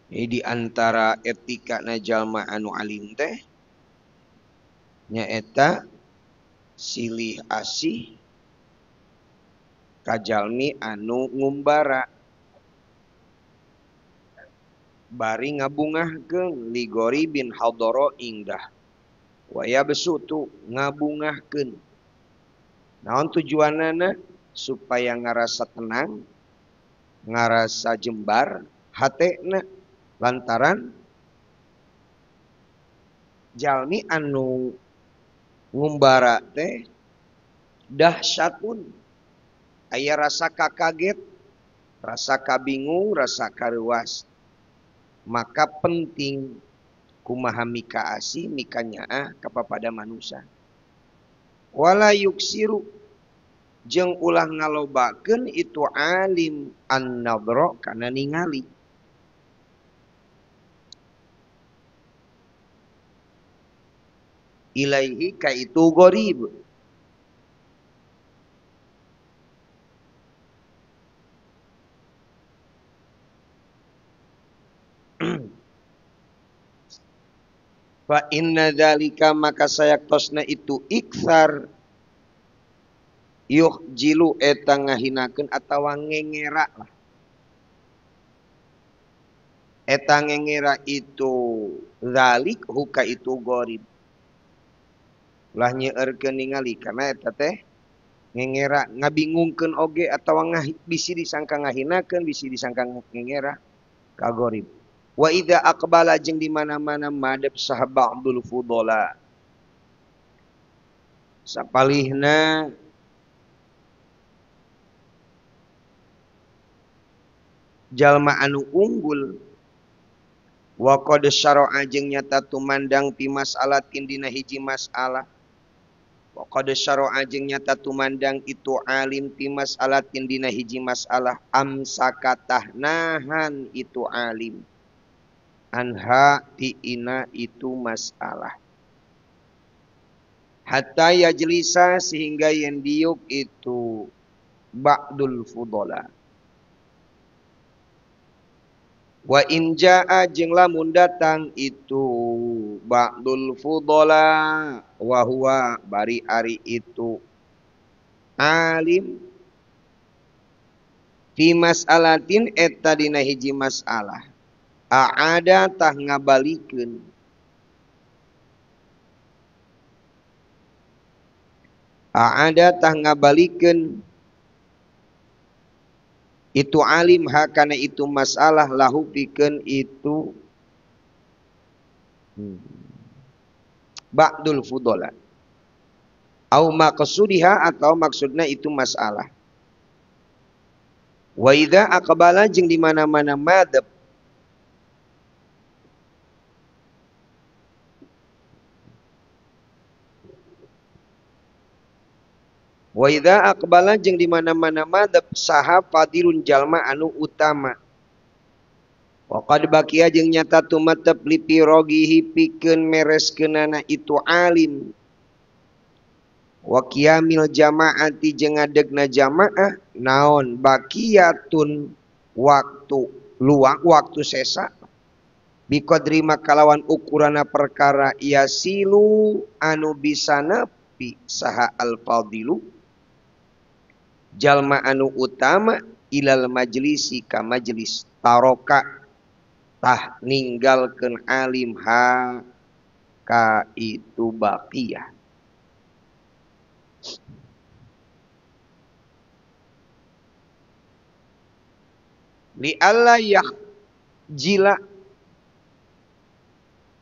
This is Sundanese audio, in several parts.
Di antara etika na jalma anu alim teh nyaeta silih asih kajalmi anu ngumbara bari ngabungahkeun ligori bin hadoro ingdah waya besutu ngabungahkeun naon tujuanana supaya ngarasa tenang ngarasa jembar hatena lantaran jalmi anu ngumbara teh dahsyatun aya rasa kakaget rasa kabingung rasa karuas maka penting kumaha mika asih mika nyaah kapada manusia wala yuksiru jeung ulah ngalobakeun itu alim an-nadra kana ningali ilaihi ka itu gharib fa inna dzalika maka sayaktosna itu iksar yuh jilu eta ngahinakeun atawa ngengera lah eta ngengera itu zalik huka itu gharib lah nyeueurkeun ningali karena eta teh ngengera ngabingungkeun oge atawa bisi disangka ngahinakeun bisi disangka ngengera ka gharib wa idza aqbala jeung di mana-mana madep saha ba'dul fudola sapalihna jalma anu unggul wa qad syara'a jeung nyata tumandang pi mas'alatin dina hiji masalah wa qad syara'a jeung nyata tumandang itu alim pi mas'alatin dina hiji masalah amsakatah nahan itu alim anha ti ina itu masalah hatta yajlisa sehingga yen diuk itu ba'dul fudola wa in jaa jeung lamun datang itu ba'dul fudola wa huwa bari ari itu alim fi mas'alatin eta dina hiji masalah aada tah ngabalikeun itu alim hakana itu masalah lahu pikeun itu ba'dul fudola au maqsudiha atau maksudna itu masalah wa idza aqbala jeung di mana-mana madhab wa idza aqbala jeung di mana-mana madhab saha fadilun jalma anu utama wa qad baqiya jeung nyata tumatep li pirogihi pikeun mereskeunana itu alim wa qiyamil jamaati jeung ngadegna jamaah naon baqiyatun waktu sesa biqadri makalawan ukurana perkara yasilu anu bisa nepi saha al fadilu jalma anu utama ilal majlisi ka majlis taroka tah ninggalkeun alim ha ka itu baqiyah li alla jila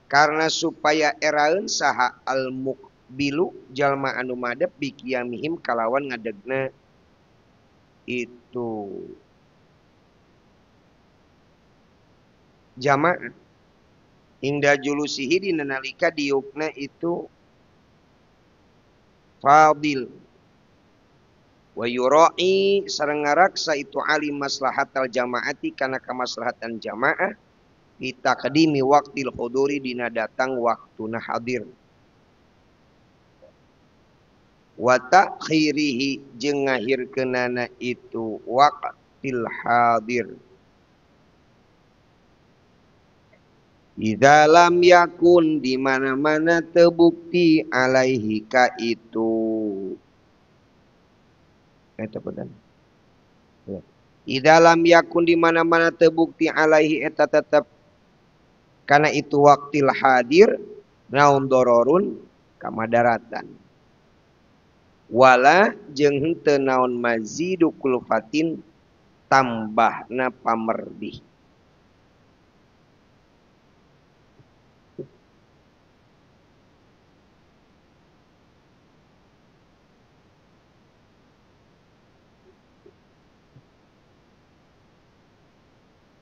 karena supaya eraeun saha al muqbilu jalma anu madep biqiyamihim kalawan ngadegna itu jamaah inda julusihi dina nalika diukna itu fadil wa yura'i sareng ngaraksa itu alim maslahatal jamaati kana kamaslahatan jamaah kita kadimi waqtil huduri dina datang waktuna hadir wa ta'khirihi jeung ngahirkeunana itu waqtil hadir Idza lam yakun di mana-mana terbukti alaihi ka itu. Eta pedan. Ya. Idza lam yakun di mana-mana terbukti alaihi eta tetap karena itu waktil hadir naun dororun kamadaratan. Wala jeung henteu naon mazidu kulfatin tambahna pamerdi.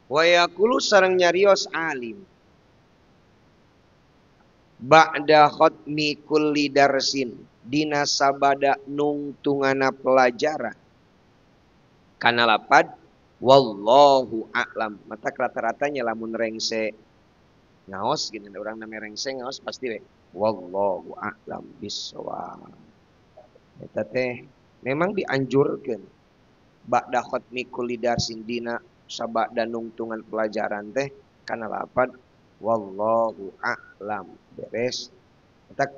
Wa yaqulu sareng nyarios alim ba'da khatmi kulli darsin dina sabada nungtungana pelajaran kana lapad wallahu a'lam. Mata rata-ratanya lamun rengse ngaos gini urang namanya rengse ngaos pasti we wallahu a'lam bissawab. Eta teh memang dianjurkeun ba'da khatmi kulli darsin dina sabada nungtungan pelajaran teh kana lapad wallahu a'lam beres. Eta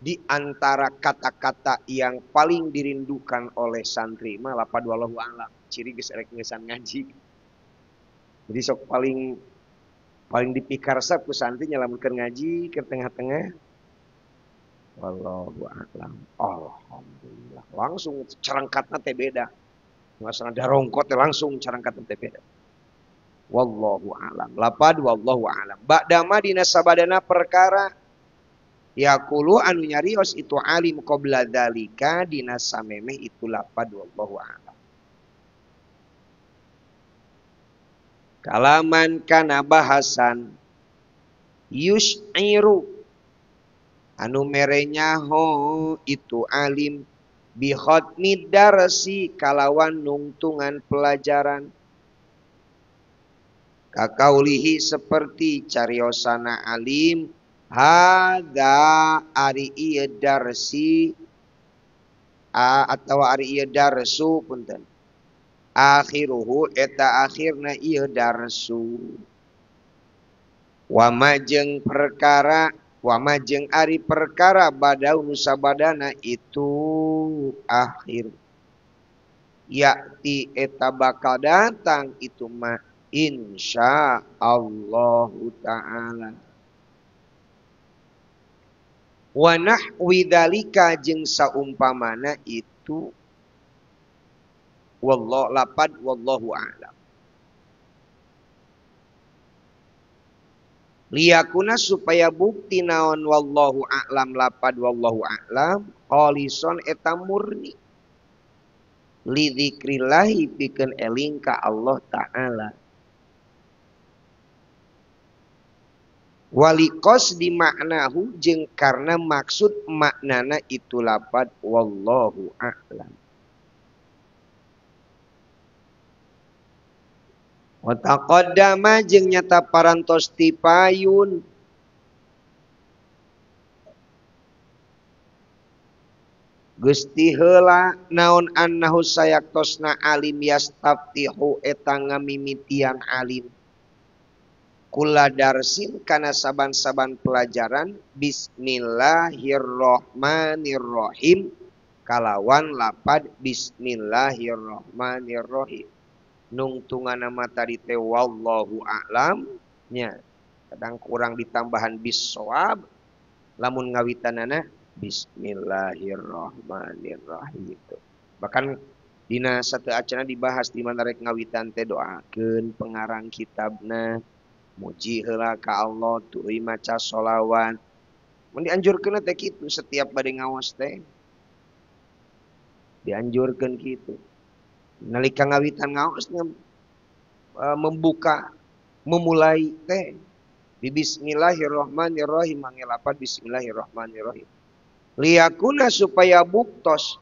di antara kata-kata yang paling dirindukan oleh santri mah lapad wallahu a'lam. Ciri geus erek ngesan ngaji. Jadi sok paling dipikarsa ku santri nyalamunkeun ngaji ke tengah-tengah wallahu a'lam. Alhamdulillah. Langsung carangkatna teh beda. Masalah darongkot teh langsung carangkatna teh beda. Wallahu a'lam. Lapad wallahu a'lam. Ba'da madina sabadana perkara yaqulu anu nyarios itu alim qabla dzalika dina samemeh itu lapad wallahu a'lam. Kalaman kana bahasan yus'iru anu merenya ho itu alim bi khatmi darsi kalawan nungtungan pelajaran kakaulihi seperti cariosana alim hadza ari ieu darsi atau ari ieu darsu punten akhiruhu eta akhirna ieu darsu wa majeng perkara wa majeng ari perkara badau sabadana itu akhir yakti eta bakal datang itu mah insya Allah taala wa nahwi dzalika jeung saumpamana itu wallahu lapad wallahu a'lam. Liyakuna supaya bukti naon wallahu a'lam lapad wallahu a'lam kholison eta murni li dzikrillahi pikeun eling ka Allah taala walikos di maknahu jeung karena maksud maknana itu lapad wallahu a'lam. Wa taqaddama jeung nyata parantos ti payun Gusti heula naon annahu sayaktosna alim yastaftihu eta ngamimitian alim kula darsin kana saban-saban pelajaran bismillahirrahmanirrahim kalawan lapad bismillahirrahmanirrahim. Nungtungan nama tadi teh wallahu a'lam nya kadang kurang ditambahan bisawab lamun ngawitanana bismillahirrahmanirrahim itu. Bahkan dina satu acara dibahas di mana rek ngawitan teh doakeun pengarang kitabna muji heula ka Allah tuluy maca sholawat. Mun dianjurkeun teh kitu setiap bade ngaos teh. Dianjurkeun kitu. Nalika ngawitan ngaosna memulai teh bismillahirrahmanirrahim mangelapat bismillahirrahmanirrahim liyakuna supaya buktos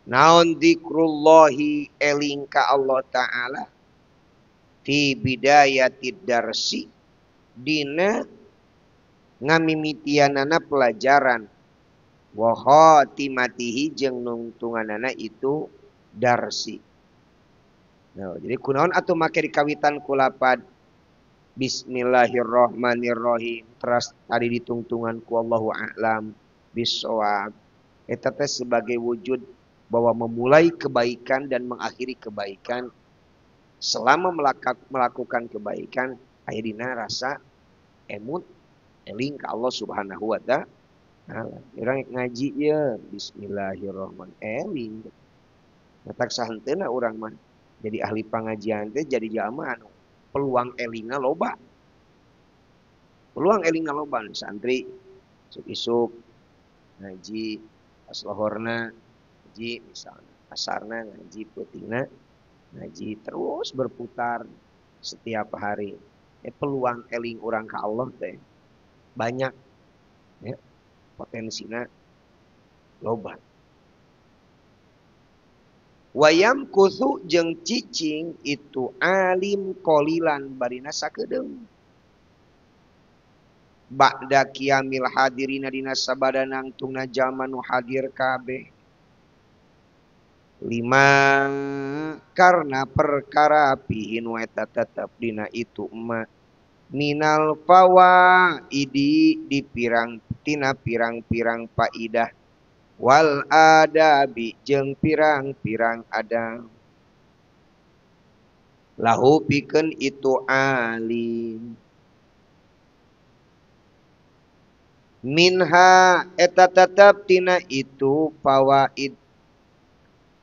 naon dzikrullahi eling ka Allah taala fi bidayatid darsi dina ngamimitianana pelajaran wa khatimatihi jeung nungtunganana itu darsi. Nah, jadi kunaon atuh make dikawitan ku lapad Bismillahirrahmanirrahim. Terus tadi ditungtungan ku Allahu a'lam bisawab. Eta teh sebagai wujud bahwa memulai kebaikan dan mengakhiri kebaikan, selama melakukan kebaikan aya dina rasa emut eling ka Allah Subhanahu wa taala. Urang ngaji ya bismillahirrahmanirrahim eling. Matak sahenteuna urang mah jadi ahli pangajian teh jadi jalma anu peluang elinga loba. Peluang elinga loba santri isuk ngaji pas lohorna ngaji misalnya asarna ngaji peutingna ngaji terus berputar setiap hari. Peluang eling orang ke Allah teh banyak ya, potensina loba. Wayam kusu jeung cicing itu alim kolilan barina sakedeung. Ba'da qiyamil hadirina dina sabada nangtungna jalma nu hadir kabeh. 5 karena perkara pihin wa tetep dina itu emak minal fawaidi di tina pirang-pirang faidah wal adabi jeung pirang-pirang adab lahu pikeun itu alim minha eta tetep tina itu fawaid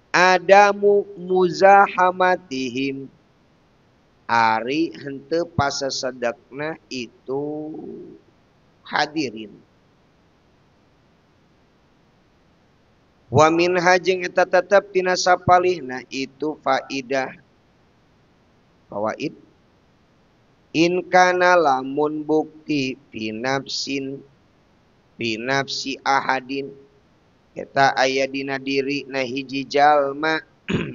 adamu muzahamatihim ari henteu pasasedekna itu hadirin. Wa min hajeng eta tetep tina sapalihna itu faidah fawaid in kana lamun bukti binafsi ahadin eta aya dina diri na hiji jalma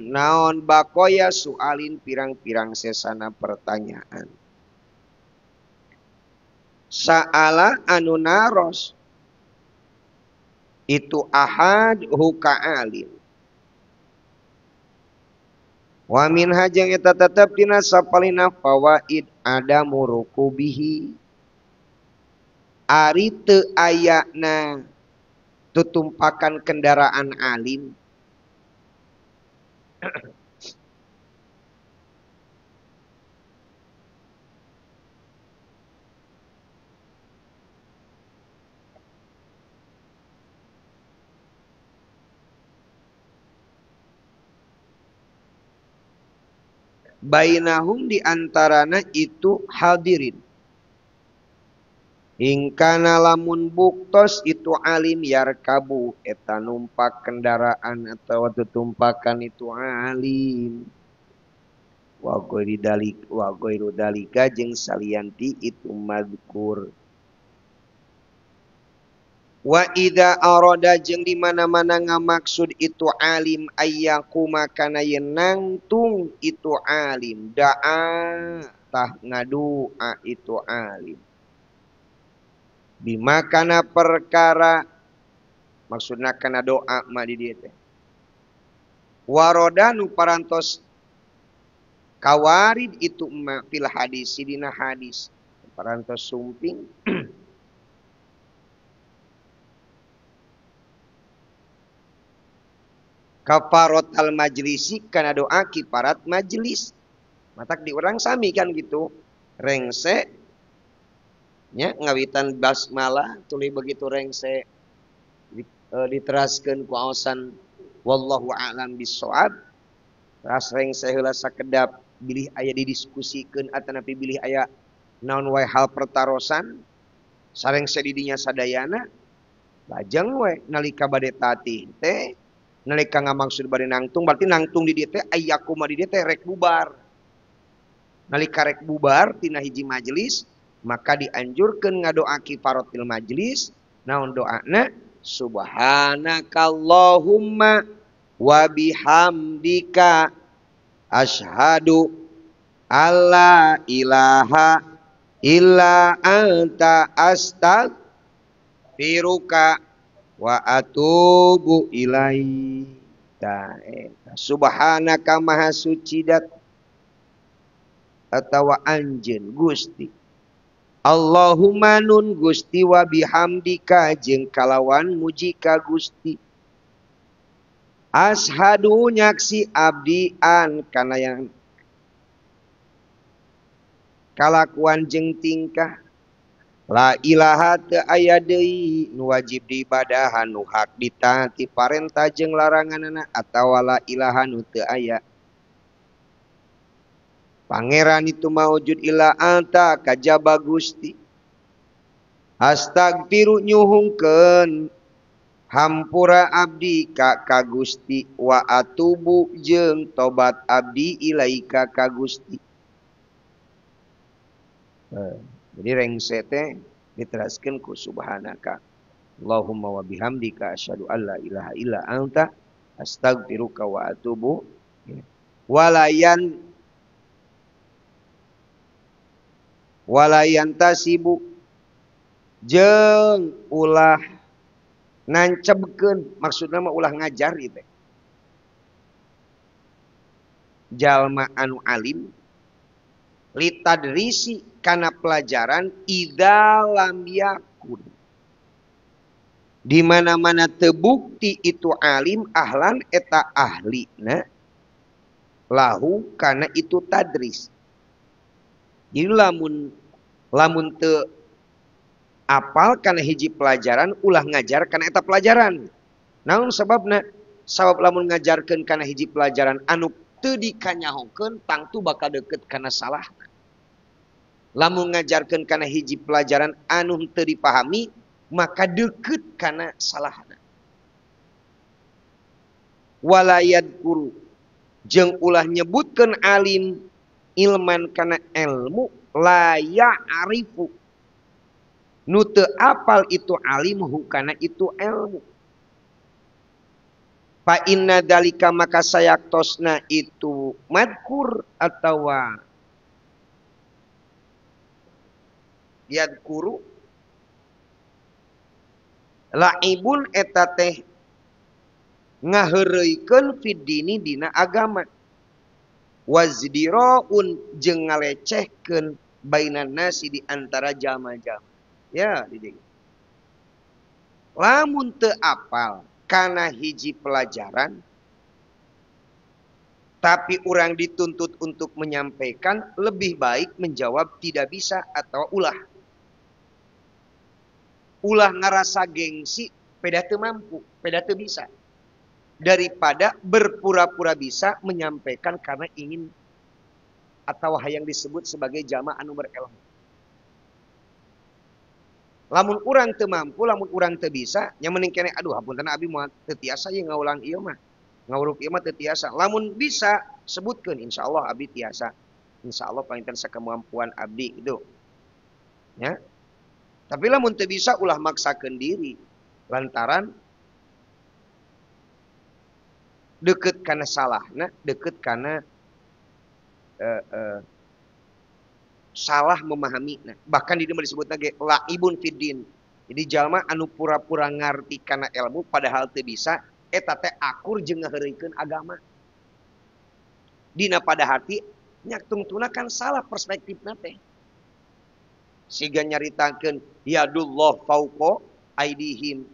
naon bakoya sualin pirang-pirang sesana pertanyaan saala anu naros itu ahad huka alim wa min hajang eta tetep dina sapalina fawaid ada murukubihi ari teu ayana tutumpakan kendaraan alim bainahum diantarana itu hadirin ingkana lamun buktos itu alim yarkabu eta numpak kendaraan atau tutumpakan itu alim wa ghairu dalika jeung salianti itu mazkur wa idza arada jeung di mana-mana ngamaksud itu alim ayyakuma kana yen nangtung itu alim da'a tah ngadua itu alim bima kana perkara maksudna kana doa mah di dieu teh waroda nu parantos kawarid itu mah fil hadis dina hadis parantos sumping kafarat al majlisi kana doa kifarat majlis matak di urang sami kan gitu rengse nya ngawitan basmalah tuluy begitu rengse diteraskeun ku aosan wallahu a'lam bissawab ras rengse heula sakedap bilih aya didiskusikeun atanapi bilih aya naon wae hal pertarosan sarengse di dinya sadayana lajeng we nalika bade tatih teh nalika ngamaksud bade nangtung berarti nangtung di dieu teh ayyakumah di dieu teh rek bubar nalika rek bubar tina hiji majelis maka dianjurkeun ngadoa kifaratil majlis naon doana subhanakallahumma wa bihamdika asyhadu alla ilaha illa anta astaghfiruka wa atubu ilaika subhanaka maha suci dat atawa anjeun Gusti. Allahumma nun Gusti wa bihamdika jeung kalawan muji ka Gusti. Ashadu nyaksi abdi an kana yang kalakuan jeung tingkah. La ilaha teu aya deui nu wajib diibadahan nu hak ditaati parentah jeung laranganna atawa la ilaha nu teu aya pangeran itu maujud illa anta kajaba Gusti. Astagfiru nyuhungkeun hampura abdi ka Gusti wa atubu jeung tobat abdi ilaika ka Gusti. Jadi rengse teh diteraskeun ku subhanaka Allahumma wa bihamdika asyhadu an la ilaha illa anta astaghfiruka wa atubu walayan tasibu jeung ulah nancebkeun maksudna mah ulah ngajar ieu teh jalma anu alim litadrisi kana pelajaran idza lam yakun di mana-mana terbukti itu alim ahlan eta ahlina lahu kana itu tadris. Jadi lamun teu apal kana hiji pelajaran ulah ngajar kana eta pelajaran. Naon sababna? Sabab lamun ngajarkeun kana hiji pelajaran anu teu dikanyahokeun tangtu bakal deukeut kana salah. Lamun ngajarkeun kana hiji pelajaran anu teu dipahami maka deukeut kana salahna. Walayad guru jeung ulah nyebutkeun alim ilman kana ilmu la ya'rifu nu teu apal itu alim hukana itu ilmu. Fa inna dalika maka sayaktosna itu madkur atawa yadkuru laibun eta teh ngaheureuikeun fid dini dina agama wazdiraun jeung ngalecehkeun bainan nasi di antara jalma-jalma. Ya, didik. Lamun teu apal kana hiji pelajaran tapi orang dituntut untuk menyampaikan lebih baik menjawab tidak bisa atau ulah ngarasa gengsi peda teu mampu, peda teu bisa daripada berpura-pura bisa menyampaikan karena ingin atau hayang disebut sebagai jalma anu berilmu. Lamun urang teu mampu, lamun urang teu bisa, nya mending kene aduh hapunten abi moal teu tiasa ye ngaulang ieu mah. Ngawuruk ieu mah teu tiasa. Lamun bisa sebutkeun insyaallah abi tiasa. Insyaallah palinten sakemampuan abdi itu. Ya. Tapi lamun teu bisa ulah maksakeun diri lantaran deukeut kana salahna, deukeut kana salah memahami. Nah, bahkan di dieu disebut lagi laibun fiddin. Jadi jalma anu pura-pura ngarti kana ilmu padahal teu bisa eta teh akur jeung ngaheureukeun agama. Dina pada hati nya tungtuna kan salah perspektifna teh. Siga nyaritakeun yadullah fauqa aidihim.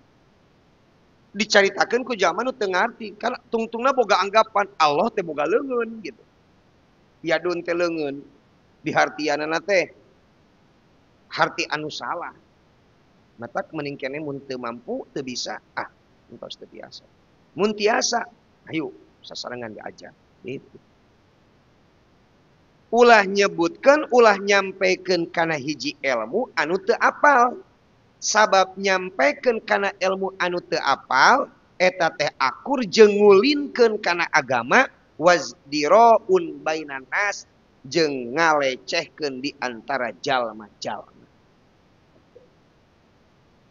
Dicaritakeun ku jalma nu teu ngarti kan tungtungna boga anggapan Allah teh boga leungeun gitu. Yadun teh leungeun di hartianana teh harti anu salah. Matak mending kene mun teu mampu teu bisa entos teu biasa. Mun tiasa ayo sasarangan diajar gitu. Ulah nyebutkeun ulah nyampaikeun kana hiji ilmu anu teu apal. Sabab nyampaikeun kana ilmu anu teu apal eta teh akur jeung ngulinkeun kana agama wazdiraun bainan nas jeung ngalecehkeun di antara jalma-jalma.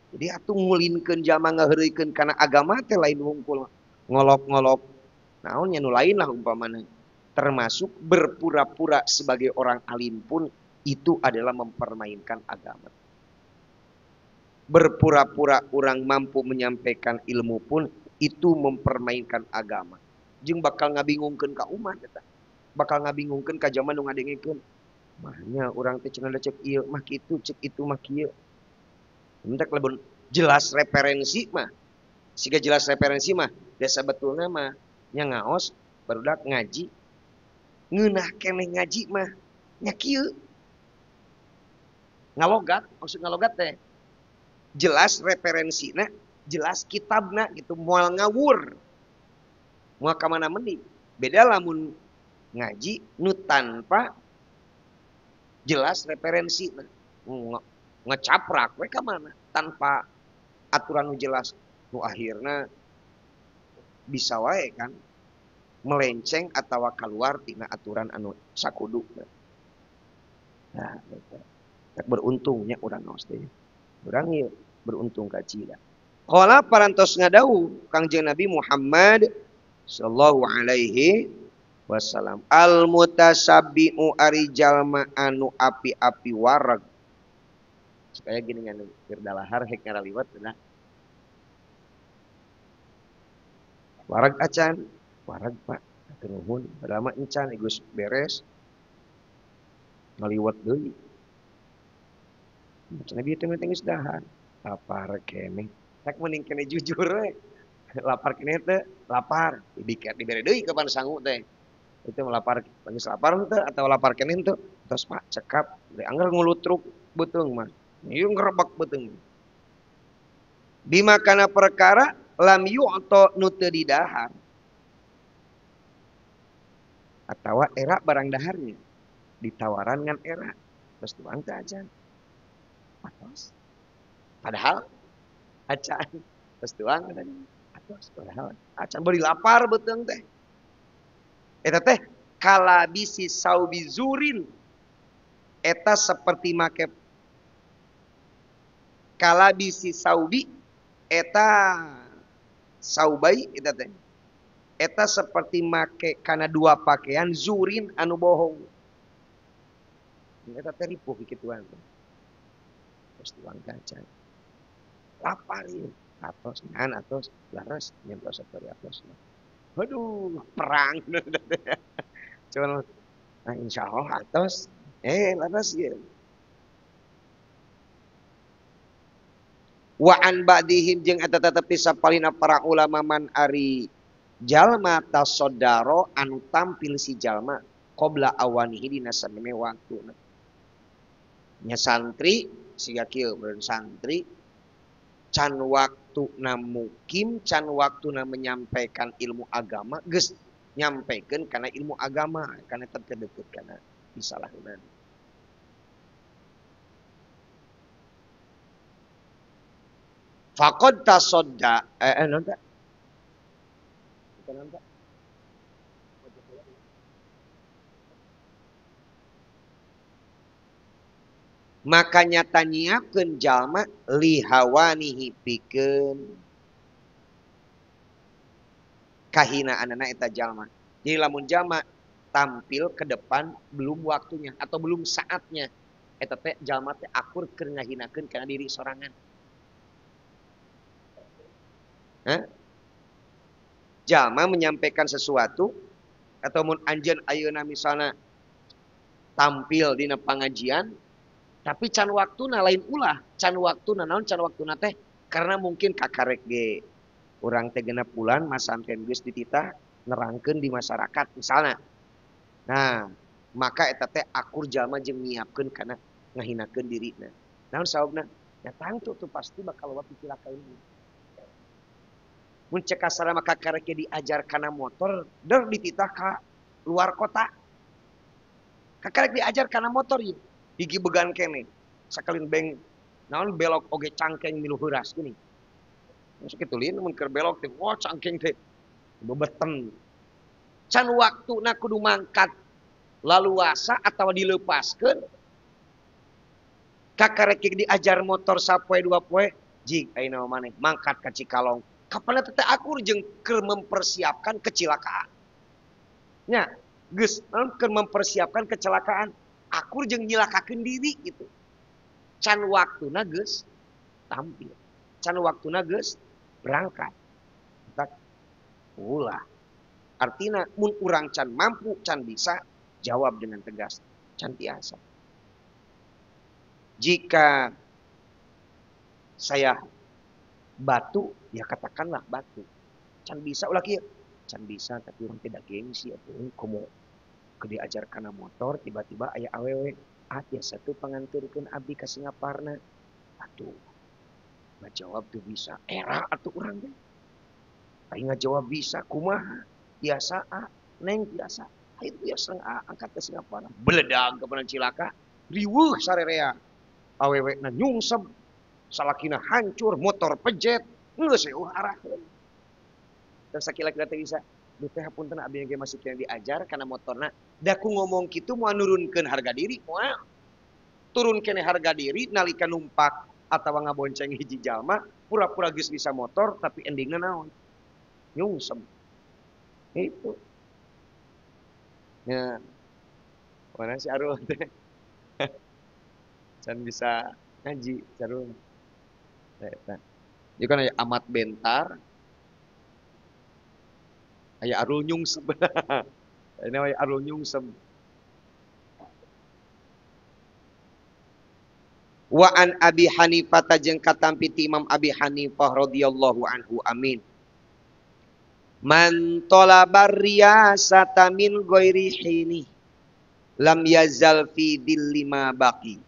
Jadi atuh ngulinkeun jalma ngaheureukeun kana agama teh lain hungkul ngolok-ngolok. Naon nya nu lain lah umpamana. Termasuk berpura-pura sebagai orang alim pun itu adalah mempermainkan agama. Berpura-pura orang mampu menyampaikan ilmu pun itu mempermainkan agama. Jeung bakal ngabingungkeun ka umat eta. Bakal ngabingungkeun ka zaman nu ngadengikeun. Mahnya orang teh cenah cek ieu mah kitu, cek itu mah kieu. Hendak lebih jelas referensi mah. Siga jelas referensi mah, biasa betulna mah nya ngaos barudak ngaji. Ngeunah keneh ngaji mah nya kieu. Ngalogat, maksud ngalogat teh jelas referensina, jelas kitabna gitu, moal ngawur. Moal ka mana mending. Beda lamun ngaji nu tanpa jelas referensi ngecaprak we ka mana tanpa aturan nu jelas nu akhirna bisa wae kan melenceng atau keluar tina aturan anu sakudu. Nah, beruntungnya urang ngaos teh. Urang ieu beruntung ka cida. Qala parantos ngadau Kangjeng Nabi Muhammad sallallahu alaihi wasallam, al mutasabbi'u ari jalma anu api-api wareg. Supaya gini kan keur dalahar hek ngaraliwat nah. Wareg acan, wareg Pak, atuh nuhun, padahal mah encan geus beres. Ngaliwat deui. Nabi teh mah geus dahar. Lapar keneh. Tak mending keneh jujur we. Lapar keneh teh lapar, dibere deui ka pan sangu teh. Itu lapar, geus lapar teh atau lapar keneh teh. Tos Pak cekap, anggar ngulutruk beuteung mah. Ieu ngrebek beuteung. Bima kana perkara lam yu'ta nu teu didahar. Atawa era barang daharnya ditawaran ngan era terus tuang teh acan atos padahal acan terus tuang tadi atos padahal acan beri lapar beuteung teh eta teh kalabisi saubi zurin eta seperti make kalabisi saubi eta saubai eta teh eta seperti make kana dua pakaian zurin anu bohong. Eta teh ripuh kituan. Terus tuang kaca. Lapar ieu. Atos ngan atos laras nyemplos satori atos. Waduh, perang. Cuman nah, insyaallah atos laras ieu. Wa an ba'dihim jeung eta tetapi sapalina para ulama man ari jalma tasaddaro anu tampil si jalma qabla awanihi dina sameme waktuna. Nya santri siga kieu meureun santri can waktuna mukim can waktuna menyampaikan ilmu agama geus nyampaikeun kana ilmu agama kana teu deukeut kana disalahkeun. Faqad tasadda nonton maka nyata nyiapkeun jalma lihawanihi pikeun kahinaanana eta jalma. Jadi lamun jalma tampil ke depan belum waktunya atau belum saatnya eta teh jalma teh akur keur ngahinakeun kana diri sorangan. Jalma menyampaikan sesuatu atau mun anjeun ayeuna misalna tampil dina pangajian tapi can waktuna lain ulah, can waktuna naon can waktuna teh karena mungkin kakarek ge urang teh genep bulan masanten geus dititah nerangkeun di masyarakat misalna. Nah, maka eta teh akur jalma jeung nyiapkeun kana ngahinakeun dirina. Naon sababna? Ya tangtu tuh pasti bakal loba pikiran ini. Mun cek kasara maka kakarek ge diajar kana motor, der dititah ka luar kota. Kakarek diajar kana motor ieu. Hiji began kene sakalin beng naon belok oge cangkeng milu heuras geuning masuk kitu lin mun keur belok teh cangkeng teh bebeten can waktuna kudu mangkat laluasa atawa dileupaskeun kakarek diajar motor sapoe dua poe jig ayeuna maneh mangkat ka Cikalong kapan teh akur jeung keur mempersiapkan kecelakaan nya geus keur mempersiapkan kecelakaan akur jeung nyilakakeun diri gitu. Can waktuna geus tampil. Can waktuna geus berangkat. Tak ulah. Artina mun urang can mampu, can bisa jawab dengan tegas, can tiasa. Jika saya batu, ya katakanlah batu. Can bisa ulah kieu. Can bisa tapi urang tidak gengsi atuh. Komo ke diajarkan motor tiba-tiba aya awewe. Ah biasa tuh panganturkeun abdi ka Singaparna. Atuh. Ngajawab tuh bisa. Era atuh urang teh. Aing ngajawab bisa kumaha? Biasa neng biasa. Aing biasa angkat ke Singaparna. Beledag ke cilaka. Riweuh sararea. Awewe na nyungsep. Salakina hancur, motor pejet. Geus eueuh arahkeun. Dan sakila-kila teh bisa. Duh teh hapunten abdi ge masih kena diajar kana motorna. Da ku ngomong kitu moal nurunkeun harga diri moal. Turun kene harga diri nalika numpak atawa ngabonceng hiji jalma pura-pura geus bisa motor tapi endingna naon? Nyungsem. Itu. Ya, mana si Arul teh? Can bisa ngaji Arul. Eta. Ieu kan aya Amat Bentar, aya Arul Nyungsem. Ini aya Arul Nyungsem. Wa an Abi Hanifah jeung katampi ti Imam Abi Hanifah radhiyallahu anhu amin. Man talabar riyasata min ghairi hini lam yazal fi dilli ma baqi.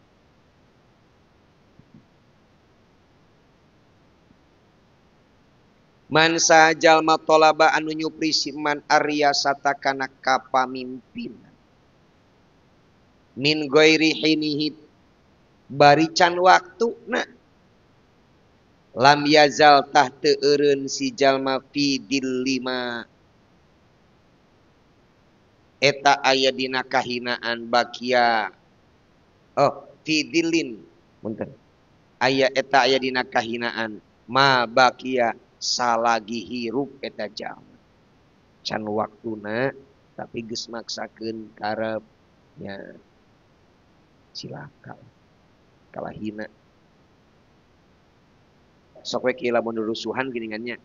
Man sajalma talaba anu nyupri man aryasata kana kapamimpinan min ghairi hinihi bari can waktuna lam yazal tah teu eureun si jalma fi dillima eta aya dina kahinaan bakia fi dillin punten aya eta aya dina kahinaan ma bakia salagi hirup eta jalma can waktuna tapi geus maksakeun karep nya cilaka kalah hina sok we kieu lamun rusuhan geuningannya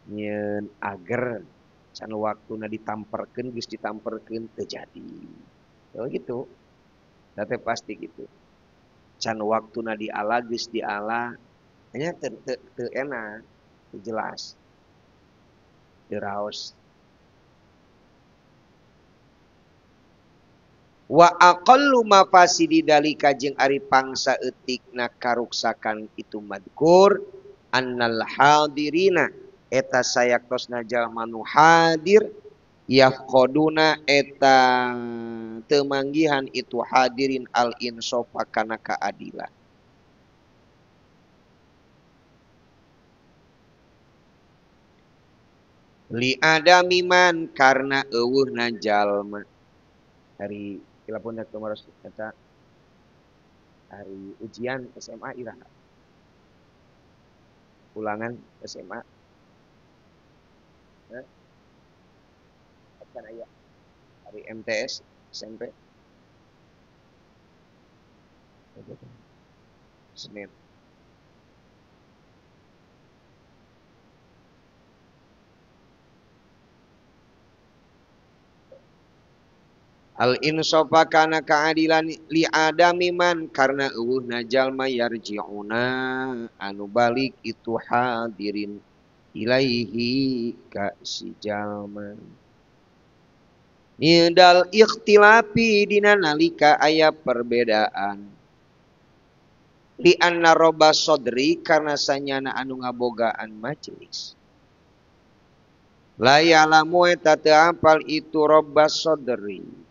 nyeun ager can waktuna ditamperkeun geus ditamperkeun teu jadi gitu da teh pasti gitu can waktuna diala geus diala nya teu enak teu jelas teu raos. Wa aqallu mafasidi dalika jeung ari pangsa eutikna karuksakan itu madkur annal hadirina eta sayaktosna jalma nu hadir yafqaduna eta teu manggihan itu hadirin al insafa kana kaadilan. Li adami man karna eueuhna jalma hari kilapun dak kemaros eta hari ujian SMA iraha ulangan SMA kan aya hari MTS SMP Senin al insafa kana kaadilan li adami man karna eueuhna jalma yarjiuna anu balik itu hadirin ilaihi ka si jalma nidal ikhtilafi dina nalika aya perbedaan li anna roba sodri karna sanyana anu ngabogaan majelis la ya'lamu eta teu apal itu roba sodri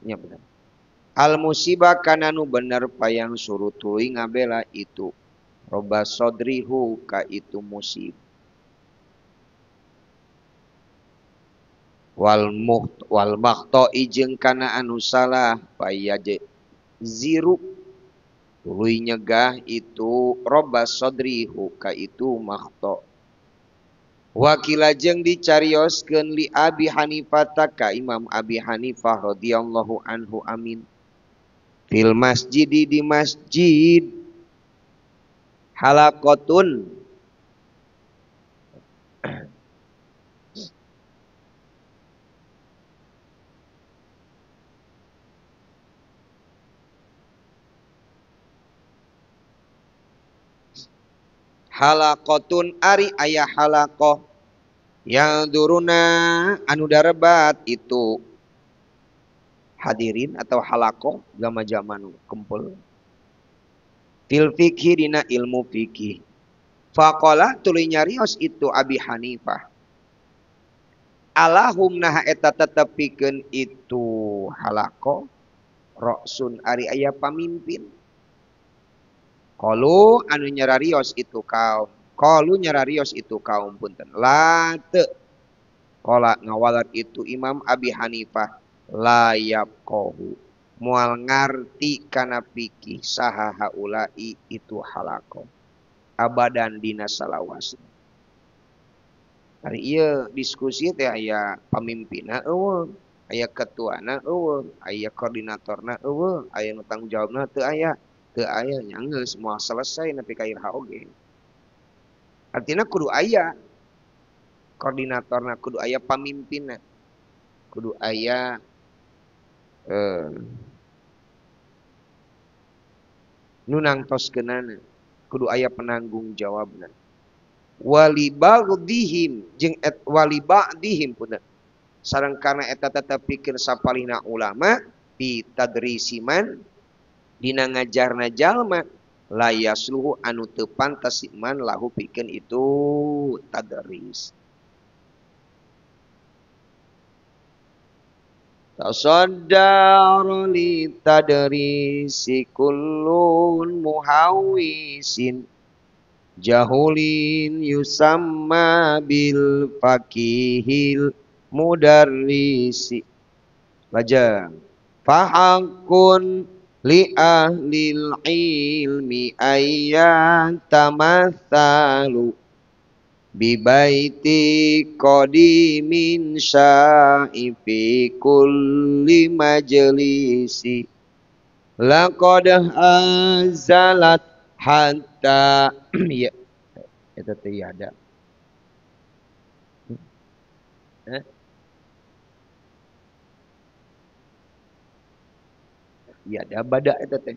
nya benar. Al musibah kana nu bener payang suruh tuluy ngabela itu roba sodrihu ka itu musibah. Wal makhto jeung kana anu salah payaje ziru tuluy nyegah itu roba sodrihu ka itu makhto. Wakila jeung dicarioskeun li Abi Hanifah ka Imam Abi Hanifah radhiyallahu anhu amin. Fil masjidi di masjid halaqatun halaqatun ari aya halaqah yang duruna anu darebat itu hadirin atau halaqah jama-jama nu kumpul fil fikih dina ilmu fikih. Faqala tuluy nyarios itu Abi Hanifah, alahum nah eta tetepikeun itu halaqah roksun ari aya pamimpin. Qalu anu nyararios itu kaum, qalu nyararios itu kaum punten la teu qala ngawalat itu Imam Abi Hanifah la yaqahu moal ngarti kana fikih saha haulai itu halaqah abadan dina salawasna. Hari ieu diskusi teh aya pamimpinna eueuh, aya ketuana eueuh, aya koordinatorna eueuh, aya nu tanggung jawabna teu aya. Teu aya nya geus moal selesai nepi ka ilha oge. Artina kudu aya koordinatorna, kudu aya pamimpinna, kudu aya nu nangtoskeunana, kudu aya penanggung jawabna. Wali ba'dihim jeung wali ba'dihim punten sareng kana eta tetepikeun sapalihna ulama fi tadrisiman dina ngajarna jalma la yasluhu anu teu pantas man lahu pikeun itu tadris. Tasaddar li tadrisi kullun muhawisin jahulin yusamma bil fakihil mudarrisi. Baca fahakun li ahlil ilmi ayyan tamathalu bibaiti qadimin syaifi kulli majlisi laqad azalat hatta ya eta teh ada ya ada badak eta teh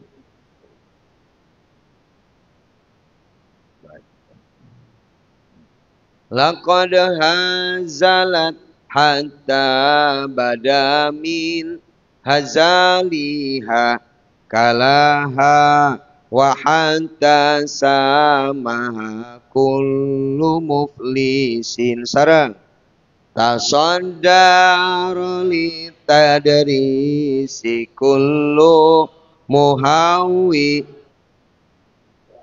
laqad hazalat hatta badamin hazaliha kalaha wa hatta samaha kullu muflisin sareng tasaddar li tadrisi kullu muhawi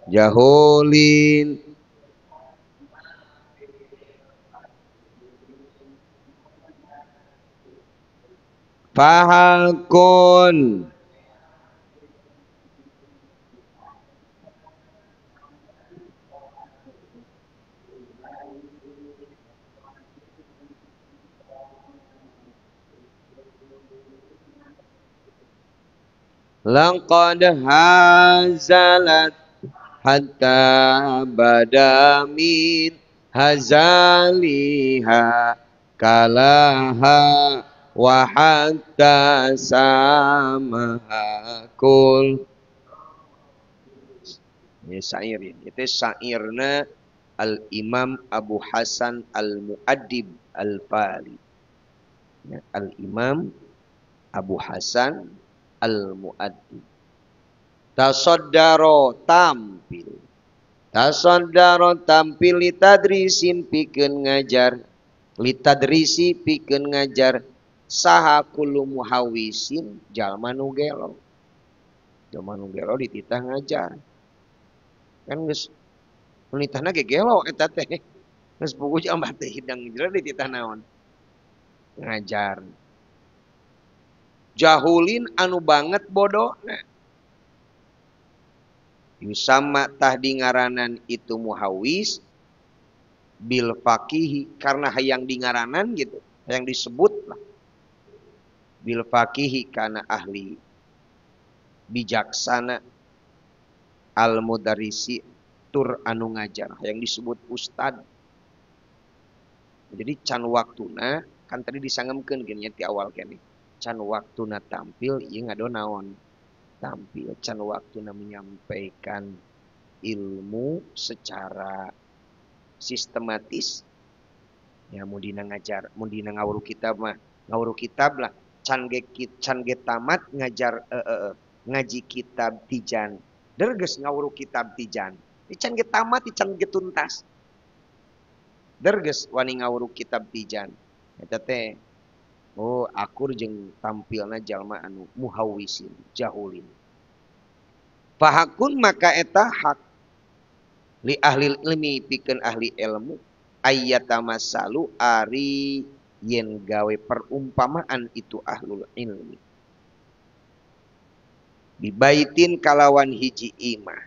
jahulin fahakun laqad hazalat hatta badamin hazaliha kalaha wa hatta samahakul. Ini syair ini. Itu syairna Al-Imam Abu Hasan Al-Mu'addib Al-Fali. Ya, Al-Imam Abu Hasan Al-Mu'addib. Tasaddaro tampil. Tasaddaro tampil litadrisin pikeun ngajar. Litadrisi pikeun ngajar. Saha kullu muhawisin jalma nu gelo. Jalma nu gelo dititah ngajar. Kan geus nitahna ge gelo eta teh. Geus puguh jalma teh hidang jero dititah naon? Ngajar. Jahulin anu banget bodohna. Yusamma tah dingaranan itu muhawis bil fakihi karena hayang dingaranan gitu, hayang disebut lah. Bil fakihi kana ahli bijaksana al mudarrisi tur anu ngajar hayang disebut ustad. Jadi can waktuna kan tadi disangemkeun geunya ti awal keneh. Can waktuna tampil ieu ngado naon? Tampil can waktuna menyampaikan ilmu secara sistematis. Ya mun dina ngajar, mun dina ngawuru kitab mah, ngawuru kitab lah. Can ge tamat ngajar ngaji kitab tijan. Derges ngawuru kitab tijan. Can ge tamat, can ge tuntas. Derges wani ngawuru kitab tijan. Eta teh oh akur jeung tampilna jalma anu muhawisin, jahulin. Fahakun maka eta hak li ahli ilmi pikeun ahli ilmu ayyatamasalu ari yen gawe perumpamaan itu ahlul ilmi bibaitin kalawan hiji imah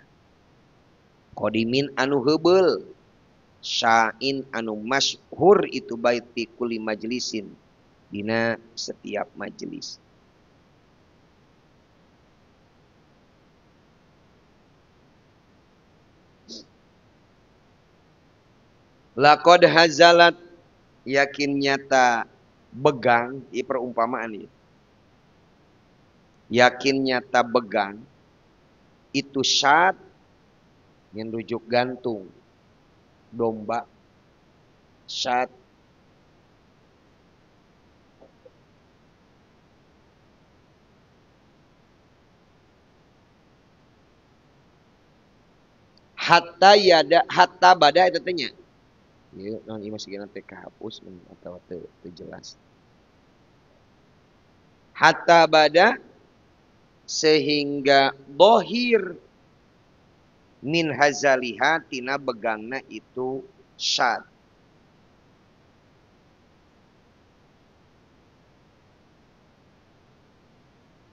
qadimin anu heubeul syain anu masyhur itu bait fi kulli majlisin dina setiap majelis. Laqad hazalat yakin nyata begang i perumpamaan ieu. Yakin nyata begang itu syat yang rujuk gantung domba syat hatta bada eta teh nya. Ieu naon ieu masih teh kahapus atawa teu jelas. Hatta bada sehingga bohir min hazaliha tina begangna itu syad.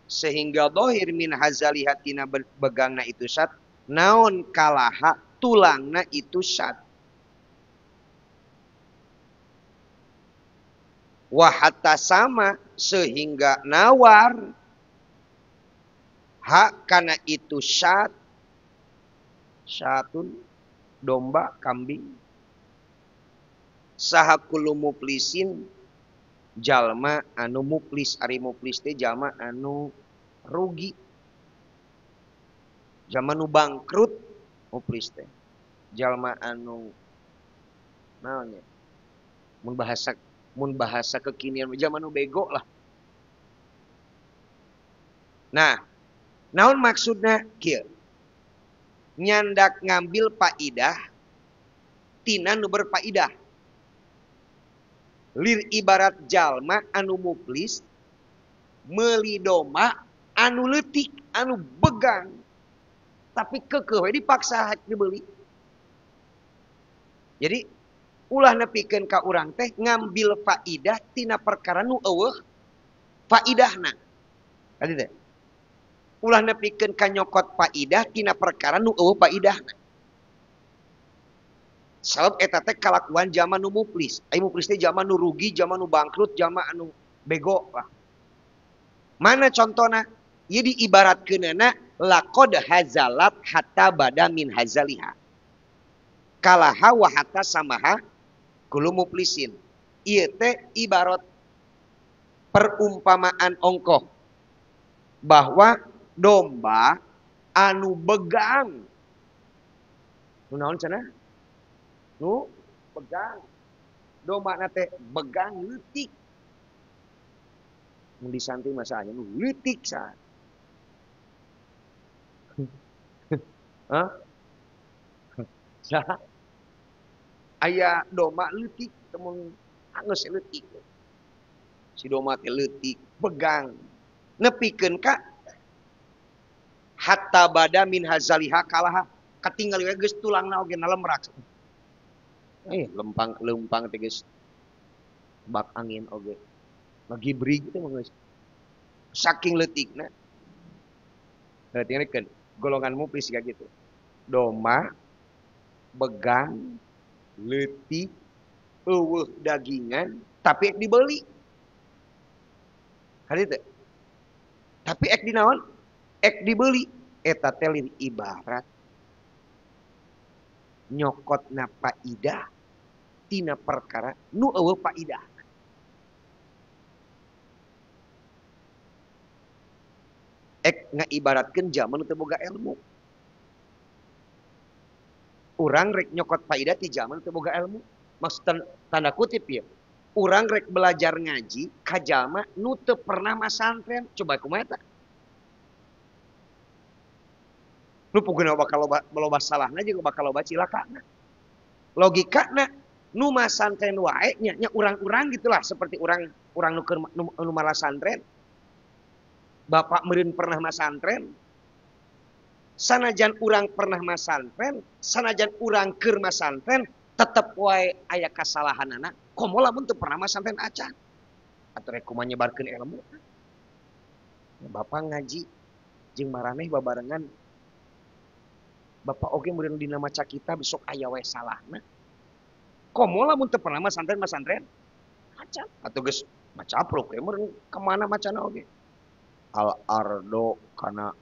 Sehingga bohir min hazaliha tina begangna itu syad. Naon kalaha tulangna itu syad. Wahata sama sehingga nawar hak kana itu syat syatun domba kambing saha kullu muflisin jalma anu muflis ari muflis teh jalma anu rugi jalma anu bangkrut muflis teh jalma anu naonnya mun bahasa kekinian jalma anu bego lah. Nah, naon maksudna kieu? Nyandak ngambil faidah tina nu berfaidah. Lir ibarat jalma anu muflis meuli domba anu leutik, anu begang. Tapi keukeuh we dipaksa dibeli. Jadi ulah nepikeun ka urang teh ngambil faidah tina perkara nu eueuh faidahna. Tadi teh. Ulah nepikeun ka nyokot faidah tina perkara nu eueuh faidahna. Sabab eta teh kalakuan jalma nu muflis. Ai muflis teh jalma nu rugi, jalma nu bangkrut, jalma anu bego lah. Mana contohna? Ieu diibaratkeunana laqad hazalat hatta bada min hazaliha. Kalaha wa hatta samaha kullu muflisin. Ieu teh ibarat perumpamaan ongkoh bahwa domba anu begang. Nu naon cenah? Nu begang. Domba na teh begang leutik. Mun disanti masanya nu leutik sa. Hah? Saha? Aya domba leutik temun geus leutik. Si domba teh leutik, begang. Nepikeun ka hatta bada min hazaliha kalaha katinggal we geus tulangna oge nalemrak. Lempang teh geus bak angin oge. Ngagibrig teh mah geus. Saking leutikna. Perhatikan golongan muflis kayak gitu. Domba begang, leutik, eueuh dagingan, tapi ek dibeli. Hadieu teh. Tapi ek dinaon? Ek dibeli. Eta teh ibarat nyokotna faidah tina perkara nu eueuh faidah. Ek ngaibaratkeun jalma nu teu boga ilmu. Urang rek nyokot faedah ti zaman teu boga ilmu. Maksud tanda kutip ya. Urang rek belajar ngaji ka jalma nu teu pernah masantren. Coba kumaha eta? Nu puguna bakal loba salahna jeung bakal loba cilakana. Logikana nu masantren wae nya urang-urang gitulah seperti urang nu malah santren. Bapak meureun pernah masantren. Sanajan urang pernah masantren, sanajan urang keur masantren, tetep wae aya kasalahanana. Komo lamun teu pernah masantren acan. Atuh rek kumaha nyebarkeun ilmu. Bapak ngaji jeung maraneh babarengan. Bapak oge meureun dina maca kitab besok aya wae salahna. Komo lamun teu pernah masantren acan. Atuh geus macaplok we meureun kemana macana oge. Al ardo kana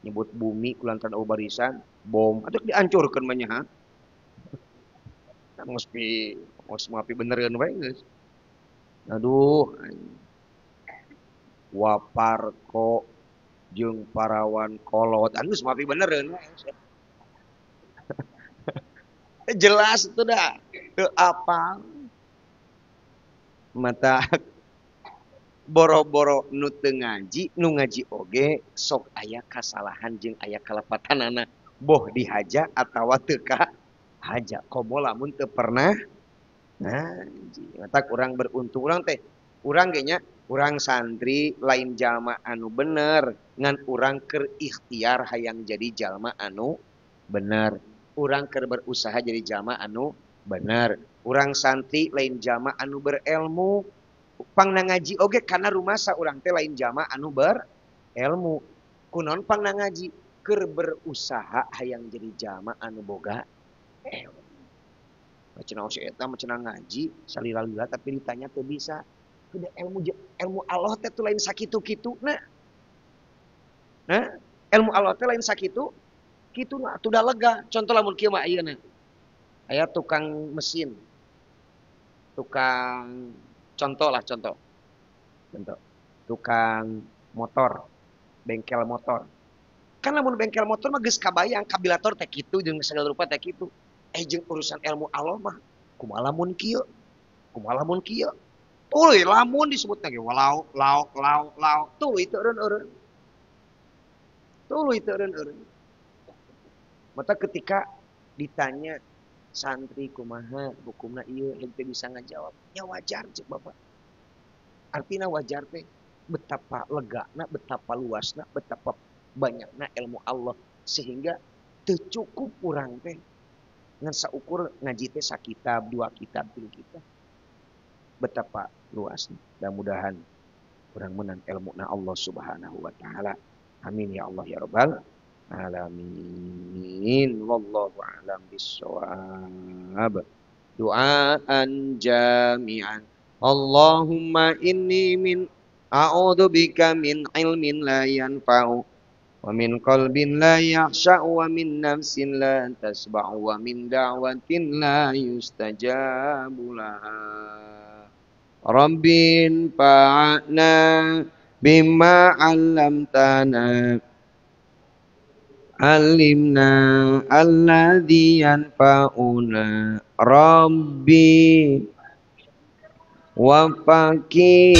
nyebut bumi kulantaran barisan bom atuh dihancurkeun mah nya. Geus mapi benereun we geus. Aduh. Waparko jeung parawan kolot anu geus mapi benereun we. Jelas itu dah. Teu apal. Mata boro-boro nu teu ngaji, nu ngaji oge sok aya kasalahan jeung aya kalepatanana. Boh dihaja atawa teu ka haja. Komo lamun teu pernah ngaji. Matak urang beruntung urang teh. Urang ge nya, urang santri lain jalma anu bener, ngan urang keur ikhtiar hayang jadi jalma anu bener. Urang keur berusaha jadi jalma anu bener. Urang santri lain jalma anu berilmu. Pangna ngaji oge kana rumasa urang teh lain jalma anu berilmu. Kunaon pangna ngaji? Keur berusaha hayang jadi jalma anu boga ilmu. Cenah si eta mah cenah ngaji salila-lila tapi ditanya teu bisa. Kudu ilmu Allah teh teu lain sakitu-kituna. Nah, ilmu Allah teh lain sakitu kitu lah atuh da lega. Contoh lamun kieu mah ayeuna. Aya tukang mesin. Tukang contoh. Tukang motor, bengkel motor. Kan lamun bengkel motor mah geus kabayang kabilator teh kitu jeung segala rupa teh kitu. Jeung urusan ilmu Allah mah kumaha lamun kieu? Tuluy lamun disebut ge walau tuluy teu eureun. Mata ketika ditanya santri kumaha hukumna ieu henteu bisa ngajawab, nya wajar cek Bapak. Artina wajar teh betapa legana, betapa luasna, betapa banyakna ilmu Allah sehingga teu cukup urang teh ngan saukur ngaji teh sakitab, 2 kitab, 3 kitab. Betapa luasna. Mudah-mudahan urang meunang ilmuna Allah Subhanahu wa taala. Amin ya Allah ya rabbal alamin. Wallahu a'lam bissawab. Du'aan jami'an. Allahumma inni a'udzubika min ilmin la yanfa'u wa min qalbin la yakhsha'u wa min nafsin la tasba'u wa min da'watin la yustajabu laha. Rabbin fa'na bima 'allamtana. Alimna alladhi yanfa'una. Rabbi wa faqih